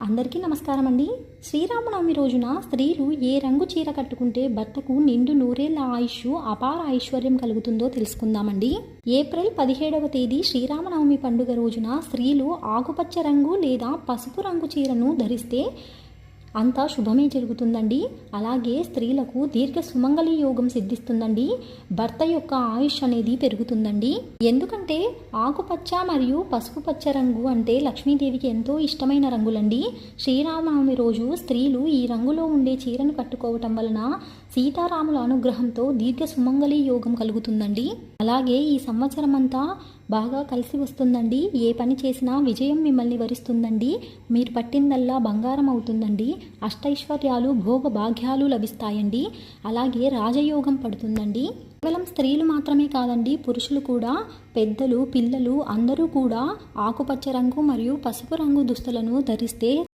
అందరికీ నమస్కారం అండి. శ్రీరామనవమి రోజున స్త్రీలు ఏ రంగు చీర కట్టుకుంటే భర్తకు నిండు నూరేళ్ల ఆయుష్, అపార ఐశ్వర్యం కలుగుతుందో తెలుసుకుందామండి. ఏప్రిల్ 17వ తేదీ శ్రీరామనవమి పండుగ రోజున స్త్రీలు ఆకుపచ్చ రంగు లేదా పసుపు రంగు చీరను ధరిస్తే అంతా శుభమే జరుగుతుందండి. అలాగే స్త్రీలకు దీర్ఘ సుమంగళి యోగం సిద్ధిస్తుందండి. భర్త యొక్క ఆయుష్ అనేది పెరుగుతుందండి. ఎందుకంటే ఆకుపచ్చ మరియు పసుపు పచ్చ రంగు అంటే లక్ష్మీదేవికి ఎంతో ఇష్టమైన రంగులండి. శ్రీరామనవమి రోజు స్త్రీలు ఈ రంగులో ఉండే చీరను కట్టుకోవటం వలన సీతారాముల అనుగ్రహంతో దీర్ఘ సుమంగళి యోగం కలుగుతుందండి. అలాగే ఈ సంవత్సరం అంతా బాగా కలిసి వస్తుందండి. ఏ పని చేసినా విజయం మిమ్మల్ని వరిస్తుందండి. మీరు పట్టిందల్లా బంగారం అవుతుందండి. అష్టైశ్వర్యాలు, భోగ భాగ్యాలు లభిస్తాయండి. అలాగే రాజయోగం పడుతుందండి. కేవలం స్త్రీలు మాత్రమే కాదండి, పురుషులు కూడా, పెద్దలు, పిల్లలు అందరూ కూడా ఆకుపచ్చ రంగు మరియు పసుపు రంగు దుస్తులను ధరిస్తే